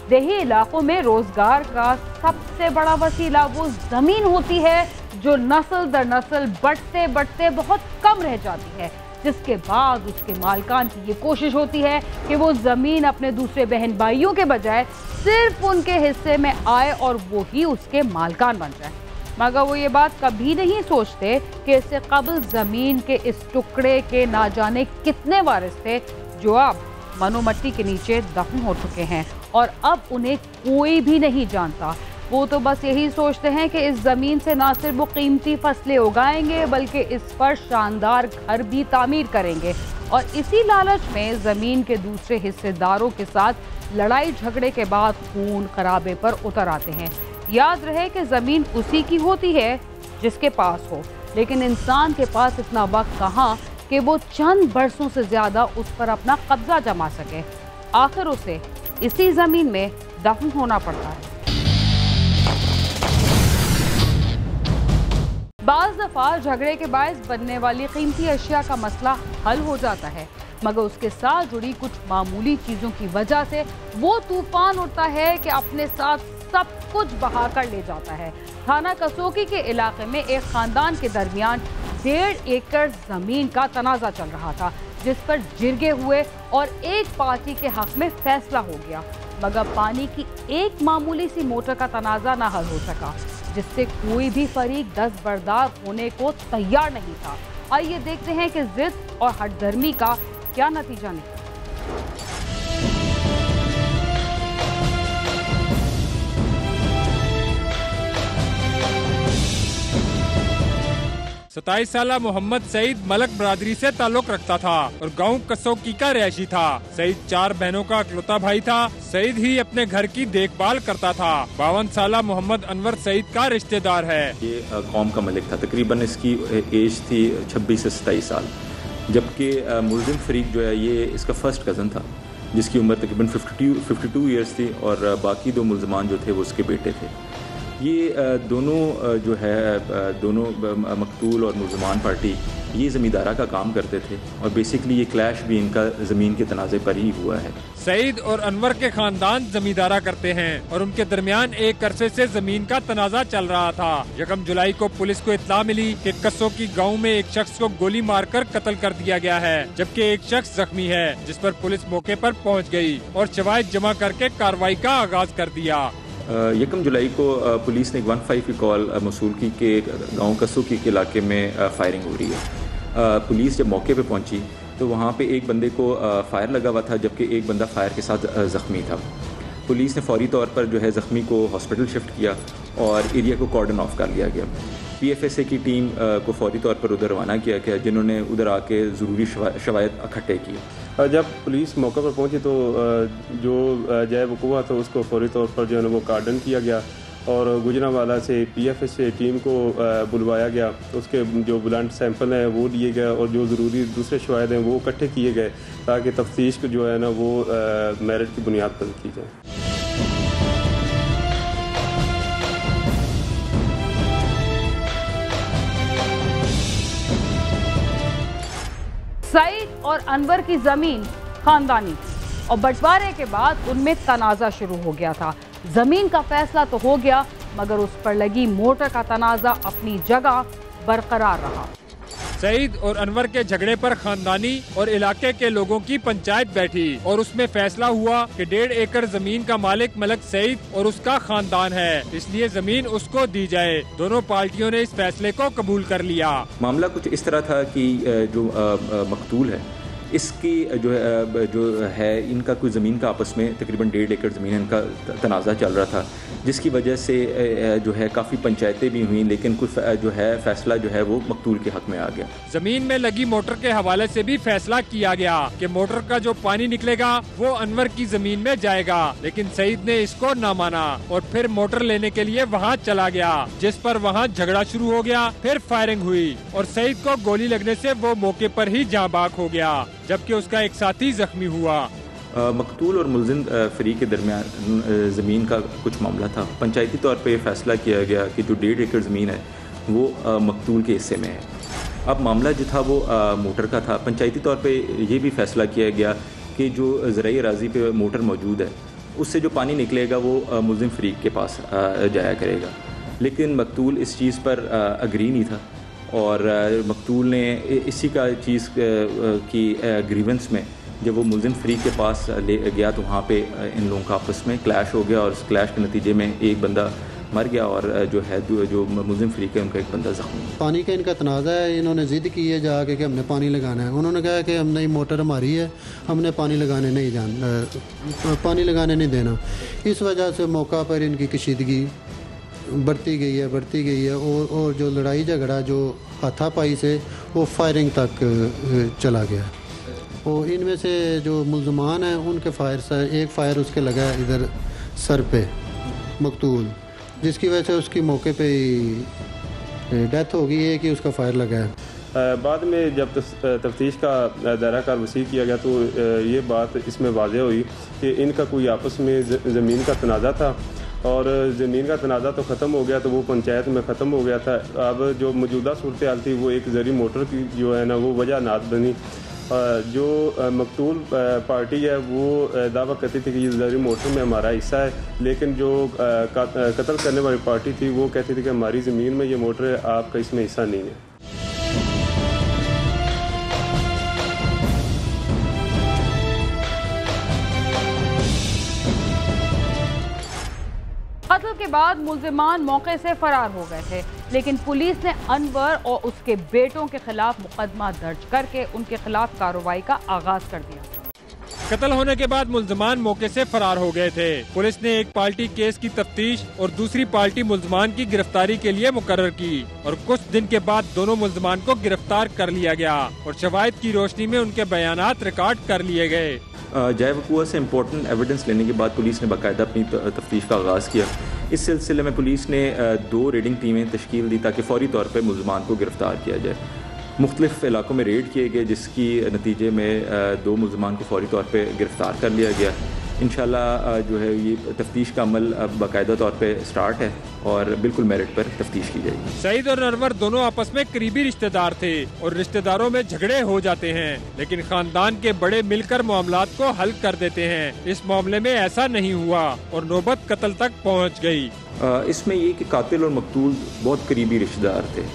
देही इलाकों में रोजगार का सबसे बड़ा वसीला वो जमीन होती है जो नस्ल दर नस्ल बढ़ते बढ़ते बहुत कम रह जाती है, जिसके बाद उसके मालिकान की ये कोशिश होती है कि वो जमीन अपने दूसरे बहन भाइयों के बजाय सिर्फ उनके हिस्से में आए और वो ही उसके मालिकान बन जाए। मगर वो ये बात कभी नहीं सोचते कि इससे कबल जमीन के इस टुकड़े के ना जाने कितने वारिस थे जो अब मनो मट्टी के नीचे दफन हो चुके हैं और अब उन्हें कोई भी नहीं जानता। वो तो बस यही सोचते हैं कि इस जमीन से ना सिर्फ वो कीमती फसलें उगाएंगे बल्कि इस पर शानदार घर भी तामीर करेंगे और इसी लालच में जमीन के दूसरे हिस्सेदारों के साथ लड़ाई झगड़े के बाद खून खराबे पर उतर आते हैं। याद रहे कि जमीन उसी की होती है जिसके पास हो, लेकिन इंसान के पास इतना वक्त कहाँ कि वो चंद बरसों से ज्यादा उस पर अपना कब्जा जमा सके। आखिर उसे इसी जमीन में दफन होना पड़ता है। बाज़ दफा झगड़े के बायस बनने वाली कीमती अशिया का मसला हल हो जाता है, मगर उसके साथ जुड़ी कुछ मामूली चीजों की वजह से वो तूफान उठता है कि अपने साथ सब कुछ बहा कर ले जाता है। थाना कसोकी के इलाके में एक खानदान के दरमियान 1.5 एकड़ जमीन का तनाजा चल रहा था, जिस पर जिरगे हुए और एक पार्टी के हक में फैसला हो गया, मगर पानी की एक मामूली सी मोटर का तनाजा न हल हो सका, जिससे कोई भी फरीक दस्तबरदार होने को तैयार नहीं था। आइए देखते हैं कि जिद और हठधर्मी का क्या नतीजा निकला। 27 साला मोहम्मद सईद मलक बरादरी से ताल्लुक रखता था और गांव कसौकी का रहशी था। सईद 4 बहनों का इकलौता भाई था। सईद ही अपने घर की देखभाल करता था। 52 साला मोहम्मद अनवर सईद का रिश्तेदार है। ये कौम का मलिक था। तकरीबन इसकी एज थी 26 से 27 साल, जबकि मुल्जिम फरीक जो है ये इसका फर्स्ट कज़न था, जिसकी उम्र तकरीबन 52 ईयर्स थी और बाकी 2 मुल्ज़मान जो थे वो उसके बेटे थे। ये दोनों जो है दोनों मकतूल और मुल्ज़मान पार्टी ये ज़मींदारा का काम करते थे और बेसिकली ये क्लैश भी इनका ज़मीन के तनाज़े पर ही हुआ है। सईद और अनवर के खानदान जमींदारा करते हैं और उनके दरमियान एक अरसे से जमीन का तनाजा चल रहा था। 1 जुलाई को पुलिस को इत्तला मिली कि कसौकी गांव में एक शख्स को गोली मारकर कत्ल कर दिया गया है, जबकि एक शख्स जख्मी है, जिस पर पुलिस मौके पर पहुंच गई और शवाहिद जमा करके कार्रवाई का आगाज कर दिया। 1 जुलाई को पुलिस ने 15 की कॉल मौसूल की कि गांव कसौकी के इलाके में फायरिंग हो रही है। पुलिस जब मौके पे पहुंची तो वहां पे एक बंदे को फायर लगा हुआ था, जबकि एक बंदा फायर के साथ ज़ख्मी था। पुलिस ने फौरी तौर पर जो है ज़ख्मी को हॉस्पिटल शिफ्ट किया और एरिया को कॉर्डन ऑफ कर लिया गया। PFSA की टीम को फौरी तौर पर उधर रवाना किया गया, जिन्होंने उधर आके ज़रूरी शवायद इकट्ठे किए। जब पुलिस मौके पर पहुंची तो जो जय वकूआ था उसको फौरी तौर पर जो है वो कार्डन किया गया और गुजरांवाला से PFSA टीम को बुलवाया गया। उसके जो ब्लड सैंपल हैं वो लिए गए और जो ज़रूरी दूसरे शवायद हैं वो इकट्ठे किए गए ताकि तफ्तीश जो है ना वो मेरिट की बुनियाद पर की जाए। सईद और अनवर की जमीन खानदानी थी और बंटवारे के बाद उनमें तनाजा शुरू हो गया था। जमीन का फैसला तो हो गया, मगर उस पर लगी मोटर का तनाजा अपनी जगह बरकरार रहा। सईद और अनवर के झगड़े पर खानदानी और इलाके के लोगों की पंचायत बैठी और उसमें फैसला हुआ कि 1.5 एकड़ जमीन का मालिक मलक सईद और उसका खानदान है, इसलिए जमीन उसको दी जाए। दोनों पार्टियों ने इस फैसले को कबूल कर लिया। मामला कुछ इस तरह था कि जो मकतूल है इसकी जो है इनका कोई ज़मीन का आपस में तकरीबन 1.5 एकड़ ज़मीन इनका तनाज़ा चल रहा था, जिसकी वजह से जो है काफ़ी पंचायतें भी हुई, लेकिन कुछ जो है फैसला जो है वो मकतूल के हक में आ गया। ज़मीन में लगी मोटर के हवाले से भी फैसला किया गया कि मोटर का जो पानी निकलेगा वो अनवर की ज़मीन में जाएगा, लेकिन सईद ने इसको न माना और फिर मोटर लेने के लिए वहाँ चला गया, जिस पर वहाँ झगड़ा शुरू हो गया। फिर फायरिंग हुई और सईद को गोली लगने से वो मौके पर ही जाँ बाक हो गया, जबकि उसका एक साथी जख्मी हुआ। मकतूल और मुल्ज़िम फरीक के दरमियान ज़मीन का कुछ मामला था। पंचायती तौर पे फैसला किया गया कि जो 1.5 एकड़ ज़मीन है वो मकतूल के हिस्से में है। अब मामला जो था वो मोटर का था। पंचायती तौर पे ये भी फैसला किया गया कि जो ज़राई अराज़ी पे मोटर मौजूद है उससे जो पानी निकलेगा वो मुल्ज़िम फ़रीक के पास जाया करेगा। लेकिन मकतूल इस चीज़ पर अग्री नहीं था और मकतूल ने इसी का चीज़ की ग्रीवेंस में जब वो मुल्ज़िम फ़रीक के पास ले गया तो वहाँ पे इन लोगों का आपस में क्लैश हो गया और उस क्लैश के नतीजे में एक बंदा मर गया और जो मुल्ज़िम फ़रीक है उनका एक बंदा ज़ख्मी। पानी का इनका तनाज़ा है, इन्होंने ज़िद की है जाके कि हमने पानी लगाना है। उन्होंने कहा कि हमने ये मोटर हमारी है, हमने पानी लगाने नहीं देना। इस वजह से मौका पर इनकी कशीदगी बढ़ती गई है और जो लड़ाई झगड़ा जो हाथापाई से वो फायरिंग तक चला गया। और इनमें से जो मुल्ज़मान हैं उनके एक फ़ायर उसके लगा इधर सर पे मकतूल, जिसकी वजह से उसकी मौके पे ही डेथ हो गई है कि उसका फायर लगा है। बाद में जब तफ्तीश का दायरा कार वसी किया गया तो ये बात इसमें वाज़ेह हुई कि इनका कोई आपस में ज़मीन का तनाज़ा था और ज़मीन का तनाज़ा तो ख़त्म हो गया, तो वो पंचायत में ख़त्म हो गया था। अब जो मौजूदा सूरत हाल थी वो एक ज़री मोटर की जो है ना वो वजह नात बनी। जो मकतूल पार्टी है वो दावा करती थी कि ये ज़री मोटर में हमारा हिस्सा है, लेकिन जो कत्ल करने वाली पार्टी थी वो कहती थी कि हमारी ज़मीन में ये मोटर है, आपका इसमें हिस्सा नहीं है। कत्ल के बाद मुल्ज़िमान मौके से फरार हो गए थे, लेकिन पुलिस ने अनवर और उसके बेटों के खिलाफ मुकदमा दर्ज करके उनके खिलाफ कार्रवाई का आगाज कर दिया। कत्ल होने के बाद मुल्ज़मान मौके से फरार हो गए थे। पुलिस ने एक पार्टी केस की तफ्तीश और दूसरी पार्टी मुल्ज़मान की गिरफ्तारी के लिए मुकर्रर की और कुछ दिन के बाद दोनों मुल्ज़मान को गिरफ्तार कर लिया गया और शवाहिद की रोशनी में उनके बयानात रिकॉर्ड कर लिए गए। जाए वक़ूआ से इम्पोर्टेंट एविडेंस लेने के बाद पुलिस ने बाकायदा अपनी तफ्तीश का आगाज़ किया। इस सिलसिले में पुलिस ने 2 रेडिंग टीमें तश्कील दी ताकि फ़ौरी तौर पर मुल्ज़मान को गिरफ़्तार किया जाए। मुख्तलिफ़ इलाकों में रेड किए गए जिसकी नतीजे में 2 मुल्ज़मान को फ़ौरी तौर पर गिरफ़्तार कर लिया गया। इंशाल्लाह जो है ये तफ्तीश का अमल अब बाकायदा तौर पे स्टार्ट है और बिल्कुल मेरिट पर तफ्तीश की जाएगी। सईद और अनवर दोनों आपस में करीबी रिश्तेदार थे और रिश्तेदारों में झगड़े हो जाते हैं, लेकिन खानदान के बड़े मिलकर मामलात को हल कर देते हैं। इस मामले में ऐसा नहीं हुआ और नौबत कत्ल तक पहुँच गयी। इसमें ये कि कातिल और मकतूल बहुत करीबी रिश्तेदार थे।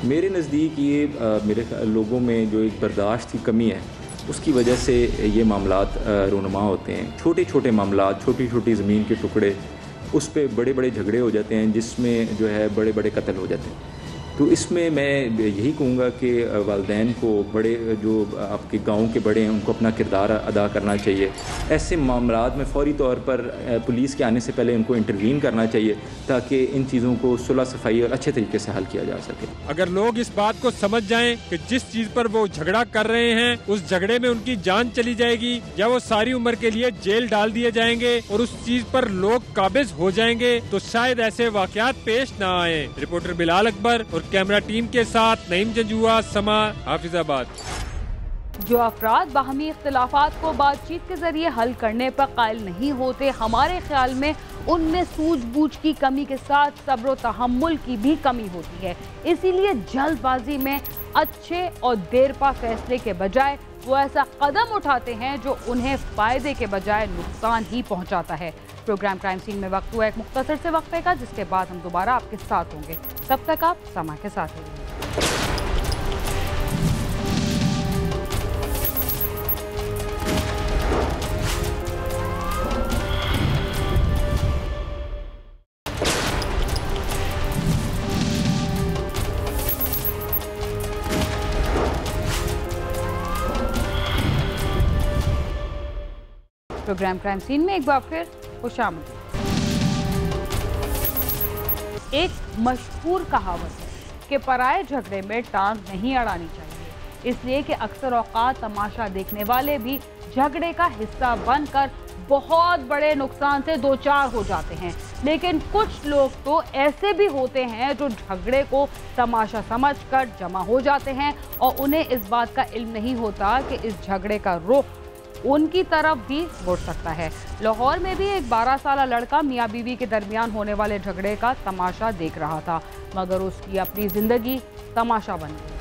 मेरे नज़दीक ये मेरे लोगों में जो एक बर्दाश्त की कमी है उसकी वजह से ये मामलात रोनुमा होते हैं। छोटे छोटे मामलात, छोटी छोटी ज़मीन के टुकड़े, उस पे बड़े बड़े झगड़े हो जाते हैं जिसमें जो है बड़े बड़े कत्ल हो जाते हैं। तो इसमें मैं यही कहूँगा कि वालिदैन को बड़े जो आपके गांव के बड़े हैं उनको अपना किरदार अदा करना चाहिए। ऐसे मामलात में फ़ौरी तौर पर पुलिस के आने से पहले उनको इंटरवीन करना चाहिए ताकि इन चीज़ों को सुलह सफाई और अच्छे तरीके से हल किया जा सके। अगर लोग इस बात को समझ जाएं कि जिस चीज़ पर वो झगड़ा कर रहे हैं उस झगड़े में उनकी जान चली जाएगी या वो सारी उम्र के लिए जेल डाल दिए जाएंगे और उस चीज़ पर लोग काबिज हो जाएंगे तो शायद ऐसे वाक़यात पेश न आए। रिपोर्टर बिलाल अकबर और कैमरा टीम के साथ नईम जंजुआ, समा, हाफिजाबाद। जो अफराद बाहमी इख्तिलाफात को बातचीत के जरिए हल करने पर कायल नहीं होते, हमारे ख्याल में उनमें सूझबूझ की कमी के साथ सब्र व तहम्मुल की भी कमी होती है। इसीलिए जल्दबाजी में अच्छे और देरपा फैसले के बजाय वो ऐसा कदम उठाते हैं जो उन्हें फ़ायदे के बजाय नुकसान ही पहुंचाता है। प्रोग्राम क्राइम सीन में वक्त हुआ एक मुख्तसर से वक्फे का, जिसके बाद हम दोबारा आपके साथ होंगे। तब तक आप समा के साथ रहिए। प्रोग्राम क्राइम सीन में एक बार फिर खुशामदीद। एक मशहूर कहावत है कि पराये झगड़े में टांग नहीं अड़ानी चाहिए, इसलिए कि अक्सर औकात तमाशा देखने वाले भी झगड़े का हिस्सा बनकर बहुत बड़े नुकसान से दो चार हो जाते हैं। लेकिन कुछ लोग तो ऐसे भी होते हैं जो झगड़े को तमाशा समझकर जमा हो जाते हैं और उन्हें इस बात का इल्म नहीं होता कि इस झगड़े का रुख उनकी तरफ भी मुड़ सकता है। लाहौर में भी एक 12 साल लड़का मियाँ बीवी के दरमियान होने वाले झगड़े का तमाशा देख रहा था, मगर उसकी अपनी जिंदगी तमाशा बन गई।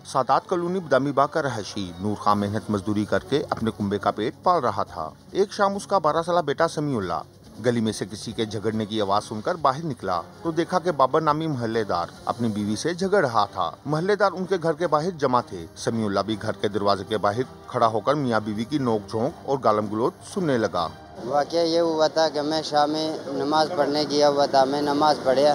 सादात कॉलोनी बदामीबाग का रहायशी नूर खान मेहनत मजदूरी करके अपने कुंबे का पेट पाल रहा था। एक शाम उसका 12 साला बेटा समीउल्लाह गली में से किसी के झगड़ने की आवाज सुनकर बाहर निकला तो देखा कि बाबर नामी मोहल्लेदार अपनी बीवी से झगड़ रहा था। मोहल्लेदार उनके घर के बाहर जमा थे। समीउल्लाह भी घर के दरवाजे के बाहर खड़ा होकर मियाँ बीवी की नोक-झोंक और गालम गलौज सुनने लगा। वाकया ये हुआ था कि मैं शाम में नमाज पढ़ने गया हुआ था। मैं नमाज पढ़ा,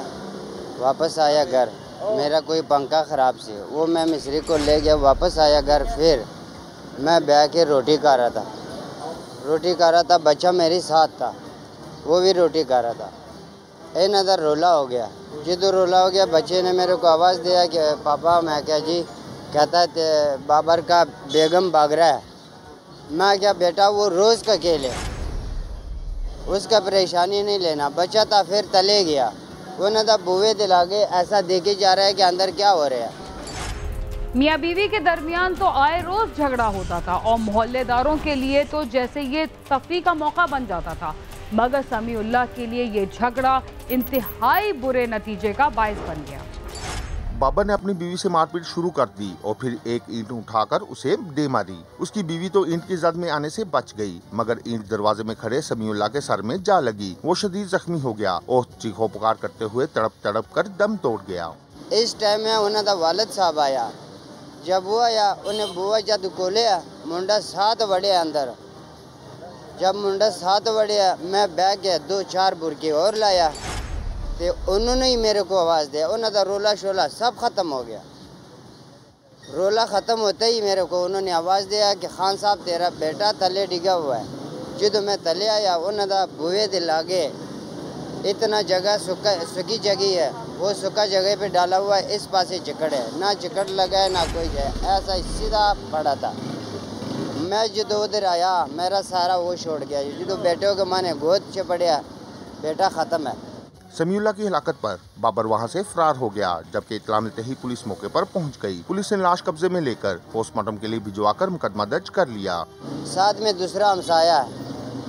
वापस आया घर, मेरा कोई पंखा ख़राब से, वो मैं मिस्त्री को ले गया, वापस आया घर। फिर मैं बैठ के रोटी खा रहा था, बच्चा मेरे साथ था, वो भी रोटी खा रहा था। ए नज़र रोला हो गया। जिधर रोला हो गया बच्चे ने मेरे को आवाज़ दिया कि पापा। मैं क्या जी, कहता है बाबर का बेगम भाग रहा है। मैं क्या बेटा वो रोज़ का खेल है, उसका परेशानी नहीं लेना। बच्चा था फिर तले गया, वो न था बुए दिला के ऐसा देखे जा रहा है कि अंदर क्या हो रहा है। मियाँ बीवी के दरमियान तो आए रोज झगड़ा होता था और मोहल्लेदारों के लिए तो जैसे ये तफरी का मौका बन जाता था, मगर समीउल्लाह के लिए ये झगड़ा इंतहाई बुरे नतीजे का बायस बन गया। बाबर ने अपनी बीवी से मारपीट शुरू कर दी और फिर एक ईंट उठाकर उसे दे मारी। उसकी बीवी तो ईंट की जद में आने से बच गई, मगर ईंट दरवाजे में खड़े समीउल्लाह के सर में जा लगी। वो शदीद जख्मी हो गया और चीखों पुकार करते हुए तड़प कर दम तोड़ गया। इस टाइम में उन्हें वालिद साहब आया। जब वो आया उन्हें बुआ जद खोले मुंडा साथ वड़े अंदर। जब मुंडा साथ वड़े मैं बैग गया, 2-4 बुरके और लाया तो उन्होंने ही मेरे को आवाज़ दिया। उन्होंने रोला शोला सब ख़त्म हो गया। रोला ख़त्म होते ही मेरे को उन्होंने आवाज़ दिया कि खान साहब तेरा बेटा तले डिगा हुआ है। जब मैं तले आया उन्होंने बुए दिला के इतना जगह सुखी जगह है, वो सुखा जगह पे डाला हुआ है। इस पासे चिकड़ है, ना चिकड़ लगा है ना कोई है, ऐसा सीधा पड़ा था। मैं जो उधर आया मेरा सारा वो छोड़ गया। जो बेटे के माने गोद से पड़िया, बेटा ख़त्म है। समीउल्लाह की हिलाकत पर बाबर वहां से फरार हो गया, जबकि इत्तला मिलते ही पुलिस मौके पर पहुंच गई। पुलिस ने लाश कब्जे में लेकर पोस्टमार्टम के लिए भिजवाकर मुकदमा दर्ज कर लिया। साथ में दूसरा हमसाया है,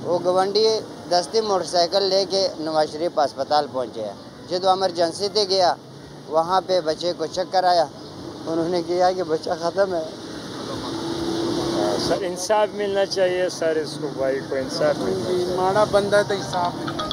वो गवंडी दस्ती मोटरसाइकिल लेके नवाज शरीफ अस्पताल पहुंचे है। जब एमरजेंसी से गया वहाँ पे बच्चे को चेक कराया, उन्होंने किया कि बच्चा ख़त्म है। सर इंसाफ मिलना चाहिए सर, इसको भाई को इंसाफ मिलना चाहिए। माड़ा बंदा तो इंसाफ मिलना।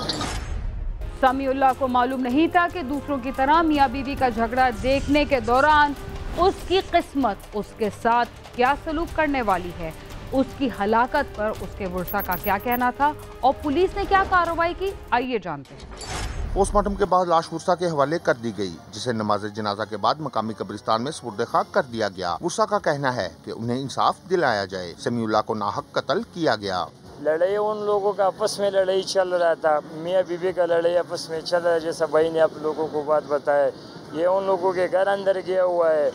समीउल्लाह को मालूम नहीं था कि दूसरों की तरह मियाँ बीवी का झगड़ा देखने के दौरान उसकी किस्मत उसके साथ क्या सलूक करने वाली है। उसकी हलाकत पर उसके वर्सा का क्या कहना था और पुलिस ने क्या कार्रवाई की, आइए जानते हैं। पोस्टमार्टम के बाद लाश वर्सा के हवाले कर दी गई, जिसे नमाज जनाजा के बाद मकामी कब्रिस्तान में सुपुर्द खाक कर दिया गया। वर्सा का कहना है कि उन्हें इंसाफ दिलाया जाए। समीउल्लाह को नाहक कत्ल किया गया। लड़ाई उन लोगों का आपस में लड़ाई चल रहा था, मियाँ बीवी का लड़ाई आपस में चल रहा है। जैसा भाई ने आप लोगों को बात बताया, ये उन लोगों के घर अंदर गया हुआ है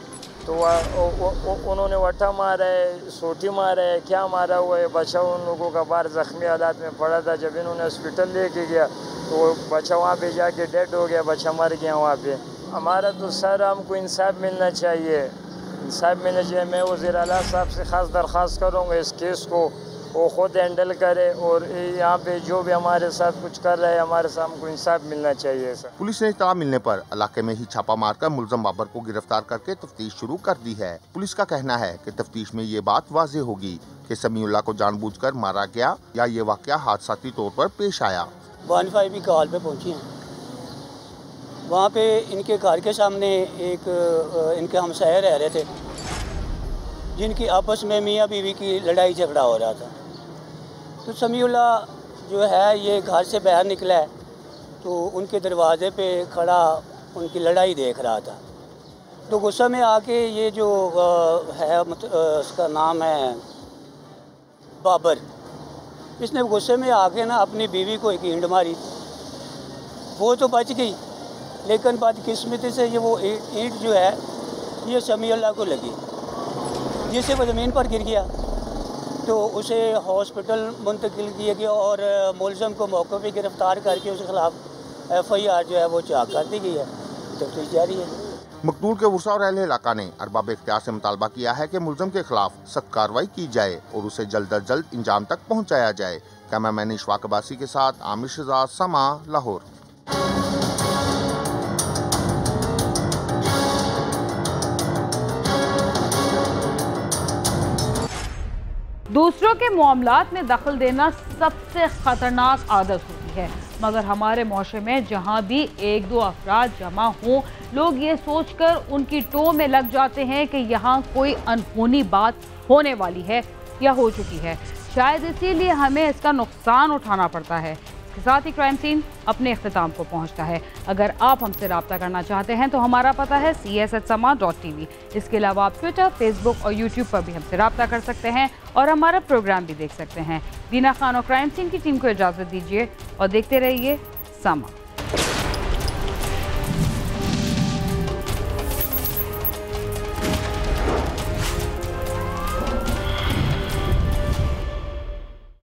तो उन्होंने वटा मारा है, सोटी मारा है, क्या मारा हुआ है। बच्चा उन लोगों का बाहर जख्मी हालात में पड़ा था। जब इन्होंने हॉस्पिटल लेके गया तो बच्चा वहाँ पे जाके डेड हो गया, बच्चा मर गया वहाँ पे। हमारा तो सर हमको इंसाफ मिलना चाहिए, इंसाफ मिलना चाहिए। मैं वज़ीर आला साहब से ख़ास दरख्वास्त करूँगा इस केस को वो खुद हैंडल करे और यहाँ पे जो भी हमारे साथ कुछ कर रहा है हमारे साथ हमको इंसाफ मिलना चाहिए सर। पुलिस ने इत्तला मिलने पर इलाके में ही छापा मारकर मुलजम बाबर को गिरफ्तार करके तफ्तीश शुरू कर दी है। पुलिस का कहना है कि तफ्तीश में ये बात वाज़ेह होगी कि समीउल्लाह को जानबूझकर मारा गया या ये वाक़या हादसाती तौर पर पेश आया। 1-5 भी कॉल पे पहुँची हैं, वहाँ पे इनके घर के सामने एक इनके हमसाये रह रहे थे, जिनकी आपस में मियाँ बीवी की लड़ाई झगड़ा हो रहा था। तो समीउल्लाह जो है ये घर से बाहर निकला है तो उनके दरवाज़े पे खड़ा उनकी लड़ाई देख रहा था। तो गुस्सा में आके ये जो है उसका नाम है बाबर, इसने गुस्से में आके ना अपनी बीवी को एक ईंट मारी। वो तो बच गई, लेकिन बदकिस्मती से ये वो ईंट जो है ये समीउल्लाह को लगी, जिससे वो ज़मीन पर गिर गया। तो उसे हॉस्पिटल मुंतकिल किया गया और मुलज़म को मौके पर गिरफ़्तार करके उसके खिलाफ FIR जो है वो चाक कर दी गई है। तफ्तीश जारी है। मकतूल के वर्सा और अहले इलाका ने अरबाब इख्तियार से मुतालबा किया है कि मुलज़म के खिलाफ सख्त कार्रवाई की जाए और उसे जल्द अज जल्द इंजाम तक पहुँचाया जाए। कैमरामैन इशफाक अब्बासी के साथ आमिर शहजाद, समा, लाहौर। दूसरों के मामलात में दखल देना सबसे खतरनाक आदत होती है, मगर हमारे मुआशरे में जहाँ भी एक दो अफराद जमा हों, लोग ये सोचकर उनकी टो में लग जाते हैं कि यहाँ कोई अनहोनी बात होने वाली है या हो चुकी है। शायद इसीलिए हमें इसका नुकसान उठाना पड़ता है। इसके साथ ही क्राइम सीन अपने इख्तिताम को पहुंचता है। अगर आप हमसे रब्ता करना चाहते हैं तो हमारा पता है cs@sama.tv। इसके अलावा आप ट्विटर, फेसबुक और यूट्यूब पर भी हमसे रब्ता कर सकते हैं और हमारा प्रोग्राम भी देख सकते हैं। बीना खान और क्राइम सीन की टीम को इजाज़त दीजिए और देखते रहिए समा।